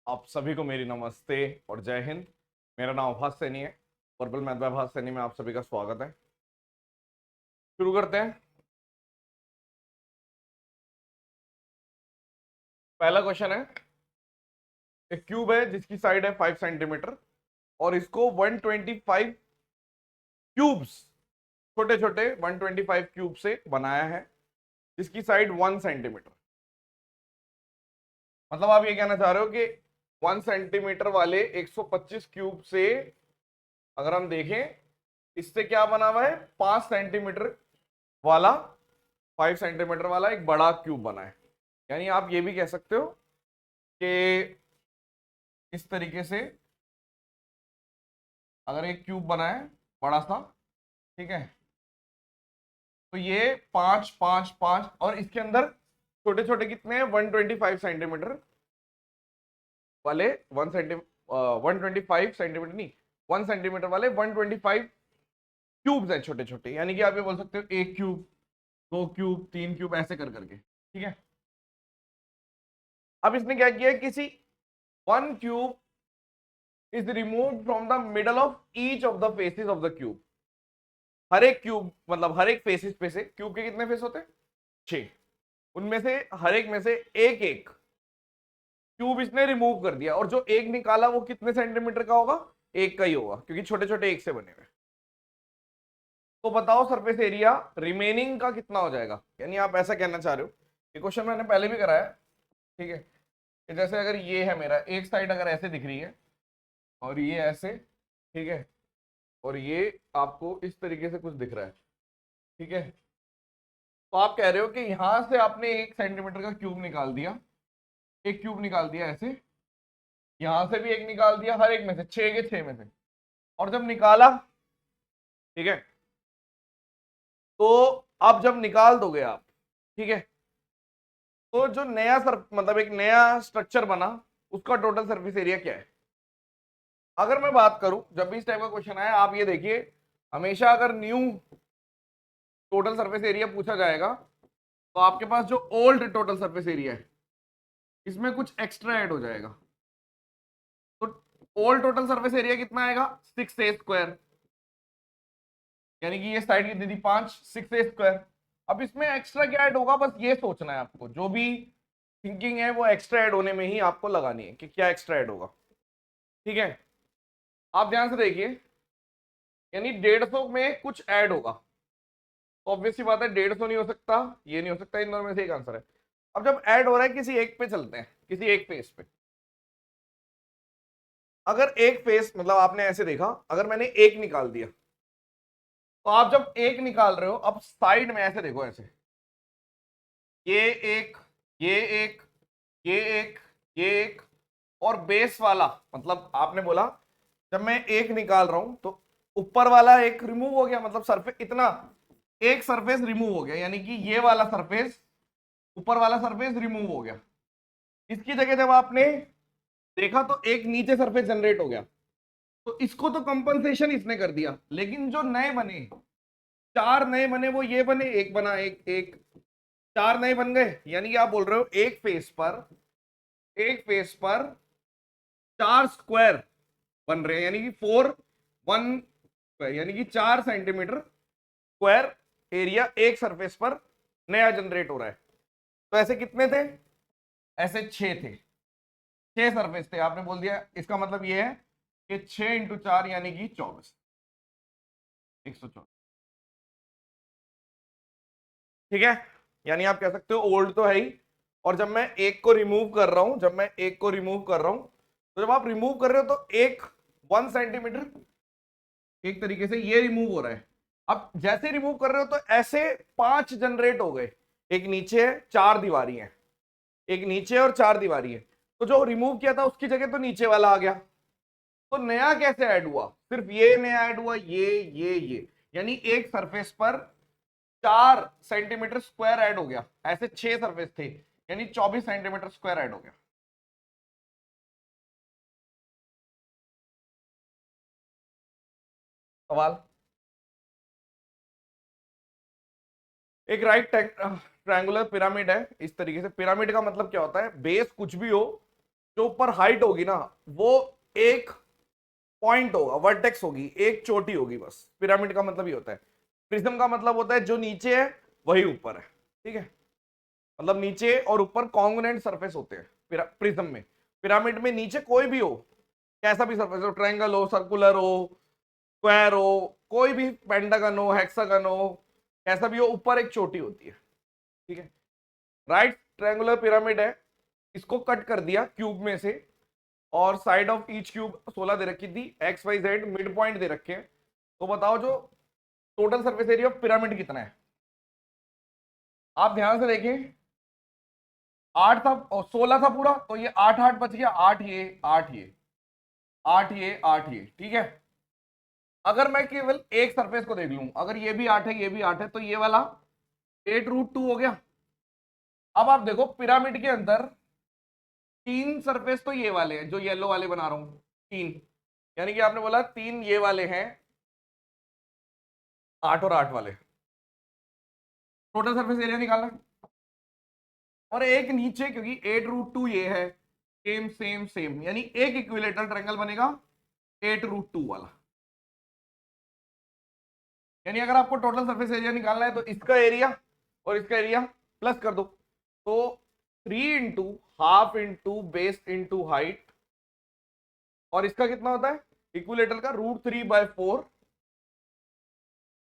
आप सभी को मेरी नमस्ते और जय हिंद। मेरा नाम आभास सैनी है। पर्पल मैथ बाय आभास सैनी में आप सभी का स्वागत है। शुरू करते हैं। पहला क्वेश्चन है, एक क्यूब है जिसकी साइड है 5 सेंटीमीटर और इसको 125 क्यूब्स, छोटे छोटे 125 क्यूब से बनाया है जिसकी साइड 1 सेंटीमीटर। मतलब आप ये कहना चाह रहे हो कि 1 सेंटीमीटर वाले 125 क्यूब से अगर हम देखें, इससे क्या बना हुआ है, 5 सेंटीमीटर वाला 5 सेंटीमीटर वाला एक बड़ा क्यूब बना है। यानी आप ये भी कह सकते हो कि इस तरीके से अगर एक क्यूब बना है बड़ा सा, ठीक है, तो ये 5 5 5 और इसके अंदर छोटे छोटे कितने हैं, 125 सेंटीमीटर वाले 125 सेंटीमीटर नहीं, 1 सेंटीमीटर वाले 125 क्यूब्स हैं छोटे छोटे। यानी कि आप ये बोल सकते हो एक क्यूब, दो क्यूब, तीन क्यूब, ऐसे कर करके, ठीक है। अब इसने क्या किया, किसी one cube is removed from the middle of each of the faces of the cube. हर एक क्यूब मतलब हर एक फेसेस पे से, क्यूब के कितने फेस होते हैं, 6, उनमें से हर एक में से एक एक क्यूब इसने रिमूव कर दिया और जो एक निकाला वो कितने सेंटीमीटर का होगा, एक का ही होगा क्योंकि छोटे छोटे एक से बने हुए। तो बताओ सरफेस एरिया रिमेनिंग का कितना हो जाएगा। यानी आप ऐसा कहना चाह रहे हो, ये क्वेश्चन मैंने पहले भी कराया, ठीक है, कि जैसे अगर ये है मेरा एक साइड अगर ऐसे दिख रही है और ये ऐसे, ठीक है, और ये आपको इस तरीके से कुछ दिख रहा है, ठीक है, तो आप कह रहे हो कि यहां से आपने 1 सेंटीमीटर का क्यूब निकाल दिया, एक क्यूब निकाल दिया ऐसे, यहां से भी एक निकाल दिया, हर एक में से 6 के 6 में से, और जब निकाला, ठीक है, तो अब जब निकाल दोगे आप, ठीक है, तो जो नया मतलब एक नया स्ट्रक्चर बना उसका टोटल सरफेस एरिया क्या है। अगर मैं बात करूं, जब भी इस टाइप का क्वेश्चन आए आप ये देखिए, हमेशा अगर न्यू टोटल सरफेस एरिया पूछा जाएगा तो आपके पास जो ओल्ड टोटल सरफेस एरिया है इसमें कुछ एक्स्ट्रा ऐड हो जाएगा। तो ओल्ड टोटल सरफेस एरिया कितना आएगा, 6a², यानी कि ये साइड कितनी थी 5, 6a²। अब इसमें एक्स्ट्रा क्या ऐड होगा, बस ये सोचना है आपको, जो भी थिंकिंग है वो एक्स्ट्रा ऐड होने में ही आपको लगानी है कि क्या एक्स्ट्रा ऐड होगा, ठीक है। आप ध्यान से देखिए, यानी 150 में कुछ ऐड होगा, तो ऑब्वियस सी बात है 150 नहीं हो सकता, ये नहीं हो सकता, इन दोनों में से एक आंसर है। अब जब ऐड हो रहा है किसी एक पे चलते हैं, किसी एक फेस पे। अगर एक फेस मतलब आपने ऐसे देखा, अगर मैंने एक निकाल दिया, तो आप जब एक निकाल रहे हो अब साइड में ऐसे देखो, ऐसे ये एक, ये एक, ये एक, ये एक, और बेस वाला, मतलब आपने बोला जब मैं एक निकाल रहा हूं तो ऊपर वाला एक रिमूव हो गया, मतलब सरफेस इतना एक सरफेस रिमूव हो गया, यानी कि ये वाला सरफेस, ऊपर वाला सरफेस रिमूव हो गया। इसकी जगह जब आपने देखा तो एक नीचे सरफेस जनरेट हो गया, तो इसको तो कंपनसेशन इसने कर दिया, लेकिन जो नए बने, 4 नए बने, वो ये बने, एक बना, एक एक 4 नए बन गए। यानी कि आप बोल रहे हो एक फेस पर, एक फेस पर 4 स्क्वायर बन रहे हैं, यानी कि 1 स्क्वायर, यानी कि 4 सेंटीमीटर स्क्वायर एरिया एक सरफेस पर नया जनरेट हो रहा है। तो ऐसे कितने थे, ऐसे 6 थे, 6 सरफेस थे। आपने बोल दिया, इसका मतलब ये है कि 6 इंटू 4 यानी कि 24, 124, ठीक है। यानी आप कह सकते हो ओल्ड तो है ही, और जब मैं एक को रिमूव कर रहा हूं, जब मैं एक को रिमूव कर रहा हूं, तो जब आप रिमूव कर रहे हो तो एक 1 सेंटीमीटर एक तरीके से ये रिमूव हो रहा है। अब जैसे रिमूव कर रहे हो तो ऐसे 5 जनरेट हो गए, एक नीचे है, 4 दीवारी है, एक नीचे और 4 दीवारी है, तो जो रिमूव किया था उसकी जगह तो नीचे वाला आ गया। तो नया कैसे ऐड हुआ, सिर्फ ये नया ऐड हुआ, ये, यानी एक सरफेस पर 4 सेंटीमीटर स्क्वायर ऐड हो गया, ऐसे 6 सरफेस थे, यानी 24 सेंटीमीटर स्क्वायर ऐड हो गया। सवाल, एक राइट ट्रायंगुलर पिरामिड है, इस तरीके से। पिरामिड का मतलब क्या होता है, बेस कुछ भी हो जो ऊपर हाइट होगी ना वो एक पॉइंट होगा, वर्टेक्स होगी, एक चोटी होगी बस। पिरामिड का मतलब ये होता है। प्रिज्म का मतलब होता है जो नीचे है वही ऊपर है, ठीक है। मतलब नीचे और ऊपर कॉन्ग्रुएंट सरफेस होते हैं प्रिज्म में। पिरामिड में नीचे कोई भी हो, कैसा भी सरफेस हो, ट्रायंगल हो, सर्कुलर हो, स्क्वायर हो, कोई भी पेंटागन हो, हेक्सागन हो, कैसा भी हो, ऊपर एक चोटी होती है, ठीक है। राइट ट्रायंगुलर पिरामिड है, इसको कट कर दिया क्यूब में से, और साइड ऑफ ईच क्यूब 16 दे रखी थी, X Y Z mid point दे रखे हैं। तो बताओ जो total surface area of pyramid कितना है। आप ध्यान से देखें, 8 था और 16 था पूरा, तो ये 8 8 बच गया, 8 ये 8 ये 8 ये 8 ये, ठीक है। अगर मैं केवल एक सरफेस को देख लूं, अगर ये भी 8 है ये भी 8 है, तो ये वाला 8√2 हो गया। अब आप देखो पिरामिड के अंदर 3 सरफेस तो ये वाले हैं जो येलो वाले बना रहा हूं, 3, यानी कि आपने बोला 3 ये वाले हैं, 8 और 8 वाले, टोटल सरफेस एरिया निकालना है। और एक नीचे, क्योंकि 8√2 ये है, सेम सेम सेम, यानी एक इक्विलेटरल ट्रायंगल बनेगा 8√2 वाला। यानी अगर आपको टोटल सरफेस एरिया निकालना है तो इसका एरिया और इसका एरिया प्लस कर दो, तो 3 into half into base into height, और इसका कितना होता है इक्विलेटरल का √3/4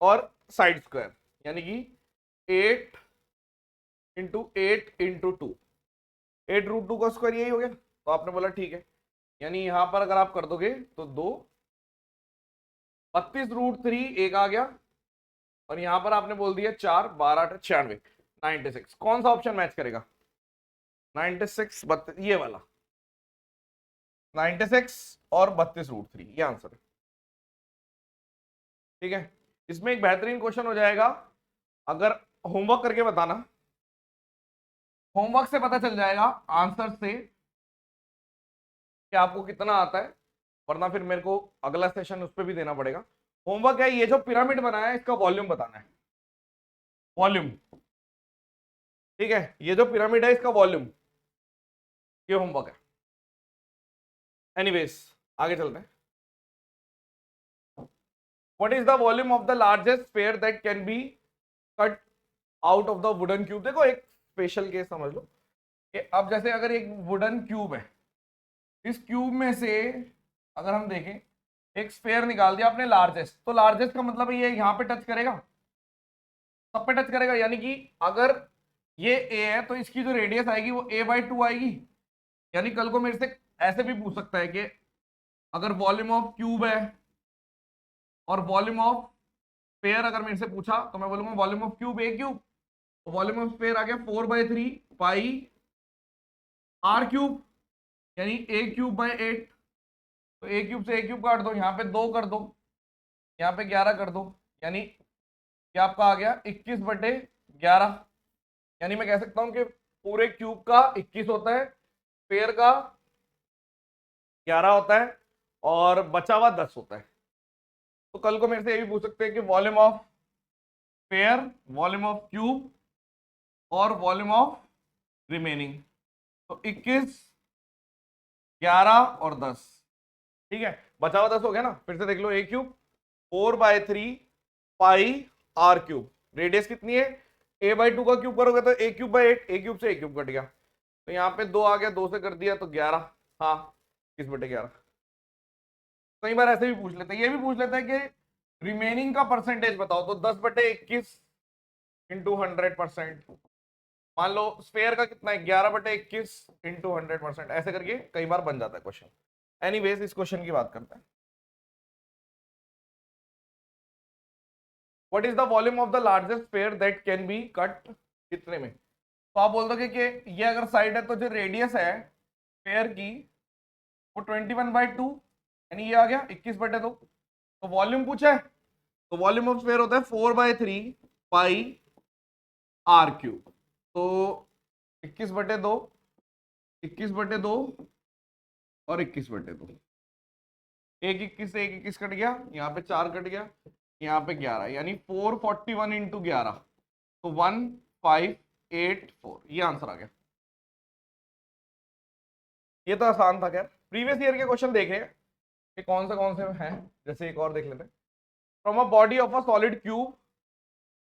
और साइड स्क्वायर, यानी कि 8 इंटू 8 इंटू 2, 8√2 का स्क्वायर यही हो गया। तो आपने बोला ठीक है, यानी यहां पर अगर आप कर दोगे तो 2 32√3 एक आ गया, और यहां पर आपने बोल दिया 4 12 96 96। कौन सा ऑप्शन मैच करेगा? 96 ये वाला 96 और 32√3, ये आंसर है, ठीक है। इसमें एक बेहतरीन क्वेश्चन हो जाएगा, अगर होमवर्क करके बताना, होमवर्क से पता चल जाएगा आंसर से कि आपको कितना आता है, वरना फिर मेरे को अगला सेशन उस पर भी देना पड़ेगा। होमवर्क है ये जो पिरामिड बनाया है इसका वॉल्यूम बताना है, वॉल्यूम, ठीक है। ये जो पिरामिड है इसका वॉल्यूम, ये होमवर्क है। एनीवेज आगे चलते हैं। What is the volume of the largest sphere that can be cut out of the wooden cube. देखो एक स्पेशल केस समझ लो कि अब जैसे अगर एक वुडन क्यूब है, इस क्यूब में से अगर हम देखें एक स्फीयर निकाल दिया आपने लार्जेस्ट, तो लार्जेस्ट का मतलब ये यहां पे टच करेगा, सब पे टच करेगा, यानी कि अगर ये ए है तो इसकी जो रेडियस आएगी वो a/2 आएगी। यानी कल को मेरे से ऐसे भी पूछ सकता है कि अगर वॉल्यूम ऑफ क्यूब है और वॉल्यूम ऑफ स्फीयर अगर मेरे से पूछा, तो मैं बोलूंगा volume of cube A cube, तो वॉल्यूम ऑफ स्फीयर आ गया 4/3 पाई आर क्यूब, यानी a³/8। तो a क्यूब से a क्यूब काट दो, यहाँ पे 2 कर दो, यहाँ पे 11 कर दो, यानी ये आपका आ गया 21/11। यानी मैं कह सकता हूं कि पूरे क्यूब का 21 होता है, स्फीयर का 11 होता है, और बचा हुआ 10 होता है। तो कल को मेरे से ये भी पूछ सकते हैं कि volume of sphere, volume of cube और वॉल्यूम ऑफ रिमेनिंग, तो 21 11 और 10, ठीक है। बचा हुआ 10 हो गया ना, फिर से देख लो, a³ 4/3 pi r cube, radius कितनी है, a/2 का क्यूब करोगे तो a³/8, a³ से a³ कट गया, तो यहाँ पे 2 आ गया, 2 से कर दिया तो 11, हाँ 21/11। कई बार ऐसे भी पूछ लेते हैं, ये भी पूछ लेते हैं कि रिमेनिंग का परसेंटेज बताओ, तो 10/21 इंटू 100%। मान लो स्फीयर का कितना है, 11/21 इंटू 100%, ऐसे करके कई बार बन जाता है क्वेश्चन। एनीवेज इस क्वेश्चन की बात करते हैं। What is the volume of the largest sphere that can be cut, कितने में? तो आप बोल दोगे कि ये अगर साइड है तो जो रेडियस है स्फीयर की वो 21/2, यानी ये आ गया 21/2। तो वॉल्यूम पूछा है, तो वॉल्यूम ऑफ स्फीयर होता है 4/3 पाई आर क्यूब, तो 21/2, 21/2 और 21/2, एक 21 से एक 21 कट गया, यहाँ पे 4 कट गया, यहाँ पे 11, यानी 441 इंटू 11, तो 1584, ये आंसर आ गया। ये तो आसान था। खैर प्रीवियस ईयर के क्वेश्चन देख रहे हैं कि कौन से हैं। जैसे एक और देख लेते हैं। From a body of a solid cube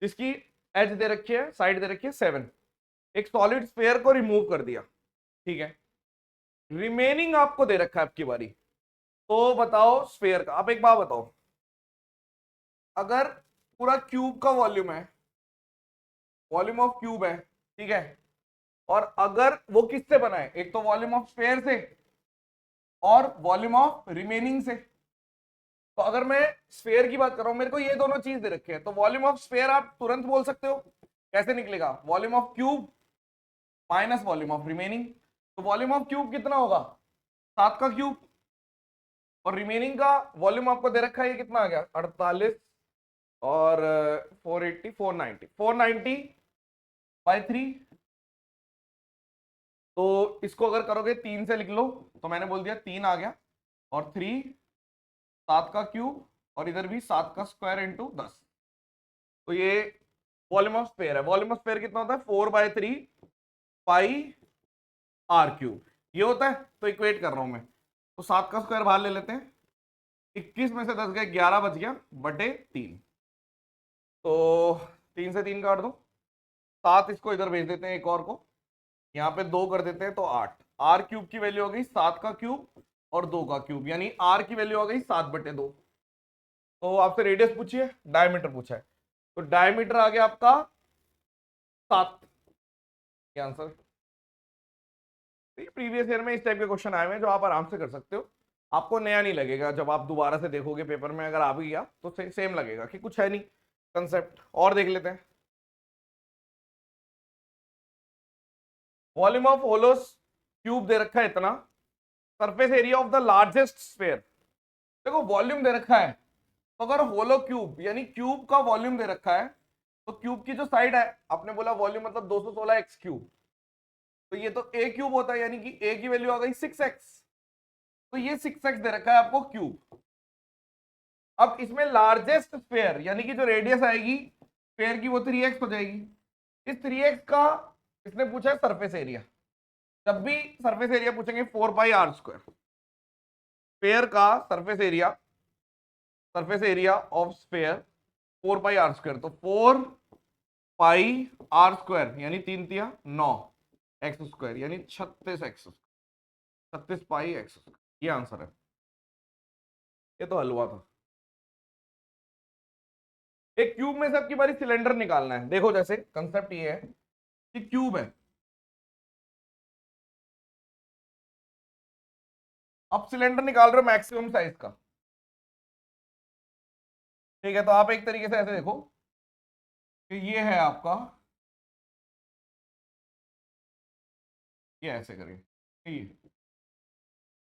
जिसकी एज दे रखी है, साइड दे रखी है 7, एक सॉलिड स्फीयर को रिमूव कर दिया, ठीक है। रिमेनिंग आपको दे रखा है आपकी बारी, तो बताओ स्फीयर का। आप एक बात बताओ, अगर पूरा क्यूब का वॉल्यूम है, वॉल्यूम ऑफ क्यूब है, ठीक है, और अगर वो किससे बना है, एक तो वॉल्यूम ऑफ स्फीयर से और वॉल्यूम ऑफ रिमेनिंग से। तो अगर मैं स्फीयर की बात कर रहा हूं, मेरे को ये दोनों चीज दे रखे हैं, तो वॉल्यूम ऑफ स्फीयर आप तुरंत बोल सकते हो। कैसे निकलेगा? Volume of cube minus volume of remaining. तो वॉल्यूम ऑफ क्यूब कितना होगा? 7 का क्यूब, और रिमेनिंग का वॉल्यूम आपको दे रखा है, ये कितना आ गया? 48 और 480, 490 बाई 3। तो इसको अगर करोगे 3 से लिख लो, तो मैंने बोल दिया 3 आ गया, और 3 7 का क्यूब, और इधर भी 7 का स्क्वायर इंटू 10। तो ये वॉल्यूम ऑफ स्फीयर है। वॉल्यूम ऑफ स्फीयर कितना होता है? 4/3 पाई आर क्यूब, ये होता है। तो इक्वेट कर रहा हूं मैं, तो 7 का स्क्वायर बाहर ले लेते हैं, 21 में से 10 गए, 11 बच गया बटे 3। तो 3 से 3 काट दो, 7 इसको इधर भेज देते हैं, एक और को यहाँ पे 2 कर देते हैं, तो 8। आर क्यूब की वैल्यू हो गई 7 का क्यूब और 2 का क्यूब, यानी आर की वैल्यू हो गई 7/2। तो आपसे रेडियस पूछिए, डायमीटर पूछा है, तो डायमीटर आ गया आपका 7। ये आंसर। प्रीवियस ईयर में इस टाइप के क्वेश्चन आए हुए हैं जो आप आराम से कर सकते हो। आपको नया नहीं लगेगा जब आप दोबारा से देखोगे पेपर में, अगर आ भी गया तो सेम लगेगा कि कुछ है नहीं कंसेप्ट। और देख लेते हैं। वॉल्यूम ऑफ होलोस क्यूब दे रखा है इतना, surface area of the largest sphere. देखो वॉल्यूम दे रखा है, तो अगर होलो क्यूब यानी क्यूब का वॉल्यूम दे रखा है, तो क्यूब की जो साइड है, आपने बोला वॉल्यूम मतलब 216 x क्यूब, तो ये तो a क्यूब होता है, यानी कि a की वैल्यू आ गई 6x। तो ये 6x दे रखा है आपको क्यूब। अब इसमें लार्जेस्ट स्फीयर यानी कि जो रेडियस आएगी स्फीयर की, वो 3x हो जाएगी। इस 3x का इसने पूछा है सरफेस एरिया। जब भी सरफेस एरिया पूछेंगे 4πr², स्फीयर का surface area of sphere 4πr², तो 4πr² यानी 3×3 = 9 x², यानी 36x, 36πx। ये आंसर है। ये तो हलवा था। एक क्यूब में से आपकी बारी सिलेंडर निकालना है। देखो जैसे कंसेप्ट ये है कि क्यूब है, आप सिलेंडर निकाल रहे हो मैक्सिमम साइज का, ठीक है। तो आप एक तरीके से ऐसे देखो कि ये है आपका, ये ऐसे करिए, ये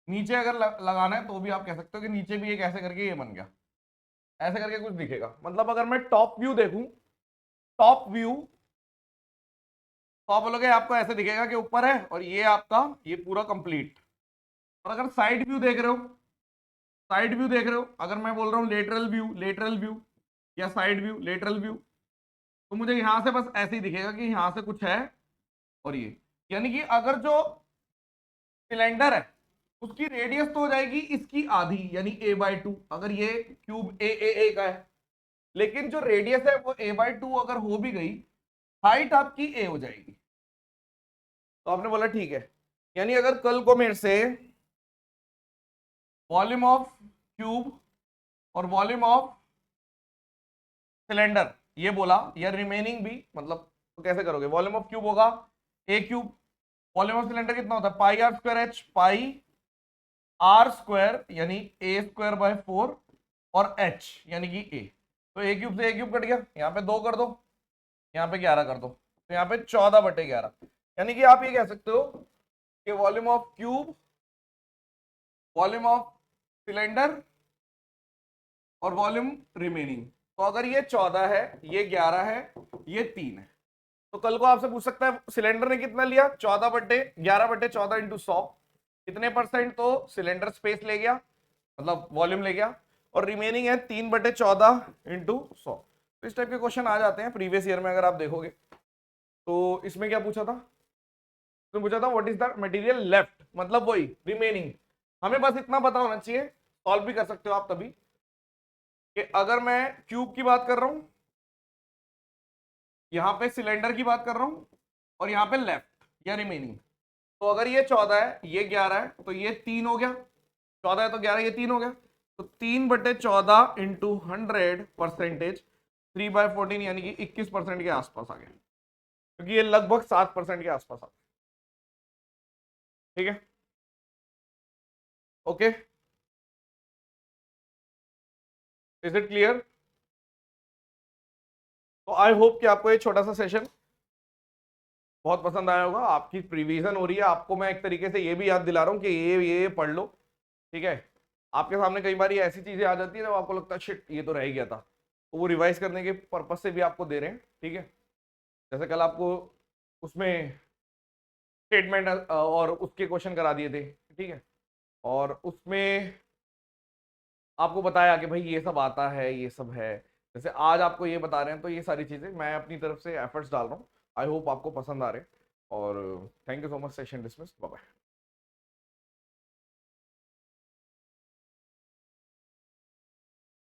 नीचे अगर लगाना है तो भी आप कह सकते हो कि नीचे भी एक ऐसे करके ये बन गया, ऐसे करके कुछ दिखेगा। मतलब अगर मैं टॉप व्यू देखूं, टॉप व्यू तो आप बोलोगे आपको ऐसे दिखेगा कि ऊपर है और ये आपका ये पूरा कंप्लीट। और अगर साइड व्यू देख रहे हो, साइड व्यू देख रहे हो, अगर मैं बोल रहा हूँ लेटरल व्यू या साइड व्यू, लेटरल व्यू, तो मुझे यहां से बस ऐसे ही दिखेगा कि यहां से कुछ है, और ये यानी कि अगर जो सिलेंडर है उसकी रेडियस तो हो जाएगी इसकी आधी, यानी a/2, अगर ये क्यूब a का है, लेकिन जो रेडियस है वो a/2 अगर हो भी गई, हाइट आपकी a हो जाएगी। तो आपने बोला ठीक है, यानी अगर कल को मेरे से वॉल्यूम ऑफ क्यूब और वॉल्यूम ऑफ सिलेंडर ये बोला, या रिमेनिंग भी, मतलब तो कैसे करोगे? वॉल्यूम ऑफ क्यूब होगा a cube, volume of cylinder कितना होता है? πr²h, πr² यानी a²/4 और h यानी कि a। तो a क्यूब से a क्यूब कट गया, यहाँ पे 2 कर दो, यहाँ पे 11 कर दो, तो यहाँ पे 14/11। यानी कि आप ये कह सकते हो कि volume of cube, volume of cylinder और वॉल्यूम रिमेनिंग, तो अगर ये 14 है, ये 11 है, ये 3 है, तो कल को आपसे पूछ सकता है सिलेंडर ने कितना लिया? 11/14 इंटू 100, कितने परसेंट? तो सिलेंडर स्पेस ले गया, मतलब वॉल्यूम ले गया, और रिमेनिंग है 3/14 इंटू 100। तो इस टाइप के क्वेश्चन आ जाते हैं प्रीवियस ईयर में, अगर आप देखोगे। तो इसमें क्या पूछा था? इसमें पूछा था what is the material left मतलब वही रिमेनिंग। हमें बस इतना पता होना चाहिए, सॉल्व भी कर सकते हो आप तभी, कि अगर मैं क्यूब की बात कर रहा हूं, यहां पे सिलेंडर की बात कर रहा हूं, और यहां पे लेफ्ट या रिमेनिंग, तो अगर ये 14 है, ये 11 है, तो ये 3 हो गया। 14 है तो 11, ये 3 हो गया, तो 3/14 इंटू 100%, 3/14 यानी कि 21% के आसपास आ गया, क्योंकि ये लगभग 7% के आसपास आ गया। ठीक है, ओके, इज इट क्लियर? तो आई होप कि आपको ये छोटा सा सेशन बहुत पसंद आया होगा। आपकी रिवीजन हो रही है, आपको मैं एक तरीके से ये भी याद दिला रहा हूँ कि ये पढ़ लो। ठीक है, आपके सामने कई बार ये ऐसी चीजें आ जाती है जब आपको लगता है शिट ये तो रह ही गया था, तो वो रिवाइज करने के पर्पज से भी आपको दे रहे हैं। ठीक है, जैसे कल आपको उसमें स्टेटमेंट और उसके क्वेश्चन करा दिए थे। ठीक है, और उसमें आपको बताया कि भाई ये सब आता है, ये सब है, जैसे आज आपको ये बता रहे हैं, तो ये सारी चीजें मैं अपनी तरफ से एफर्ट्स डाल रहा हूँ। आई होप आपको पसंद आ रहे, और thank you so much. Session dismiss, bye bye.